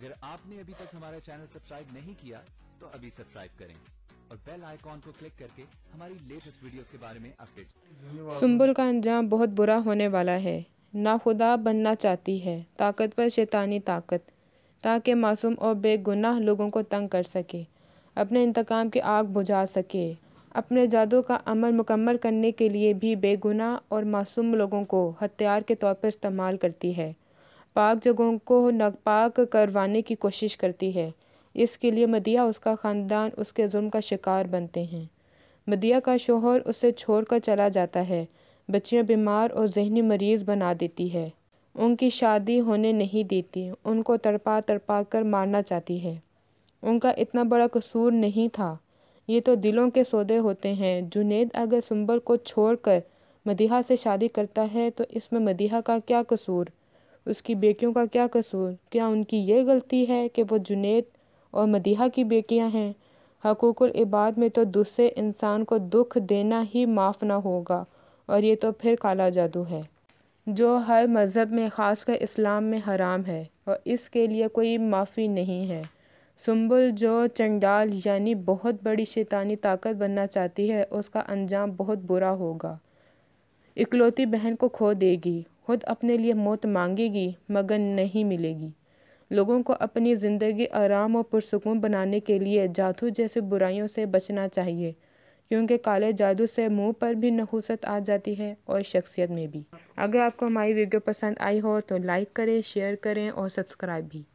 अगर आपने अभी तक हमारा चैनल सब्सक्राइब नहीं किया तो अभी सब्सक्राइब करें और बेल आइकॉन को क्लिक करके हमारी लेटेस्ट वीडियोस के बारे में अपडेट। सुंबुल का अंजाम बहुत बुरा होने वाला है। नाखुदा बनना चाहती है ताकतवर शैतानी ताकत, ताकि मासूम और बेगुनाह लोगों को तंग कर सके, अपने इंतकाम की आग बुझा सके। अपने जादू का अमल मुकम्मल करने के लिए भी बेगुनाह और मासूम लोगों को हथियार के तौर पर इस्तेमाल करती है। पाक जगहों को नापाक करवाने की कोशिश करती है। इसके लिए मदिया उसका ख़ानदान उसके जुल्म का शिकार बनते हैं। मदिया का शोहर उसे छोड़कर चला जाता है। बच्चियां बीमार और जहनी मरीज़ बना देती है। उनकी शादी होने नहीं देती। उनको तड़पा तड़पा कर मारना चाहती है। उनका इतना बड़ा कसूर नहीं था। ये तो दिलों के सौदे होते हैं। जुनैद अगर सुंबल को छोड़कर मदीहा से शादी करता है तो इसमें मदीहा का क्या कसूर, उसकी बेटियों का क्या कसूर? क्या उनकी ये गलती है कि वो जुनैद और मदीहा की बेटियां हैं? हकूकुल इबाद में तो दूसरे इंसान को दुख देना ही माफ़ ना होगा, और ये तो फिर काला जादू है जो हर मज़हब में ख़ासकर इस्लाम में हराम है, और इसके लिए कोई माफ़ी नहीं है। सुंबुल जो चंडाल यानी बहुत बड़ी शैतानी ताकत बनना चाहती है, उसका अंजाम बहुत बुरा होगा। इकलौती बहन को खो देगी, खुद अपने लिए मौत मांगेगी मगर नहीं मिलेगी। लोगों को अपनी ज़िंदगी आराम और पुरसुकून बनाने के लिए जादू जैसी बुराइयों से बचना चाहिए, क्योंकि काले जादू से मुंह पर भी नहूसत आ जाती है और शख्सियत में भी। अगर आपको हमारी वीडियो पसंद आई हो तो लाइक करें, शेयर करें और सब्सक्राइब भी।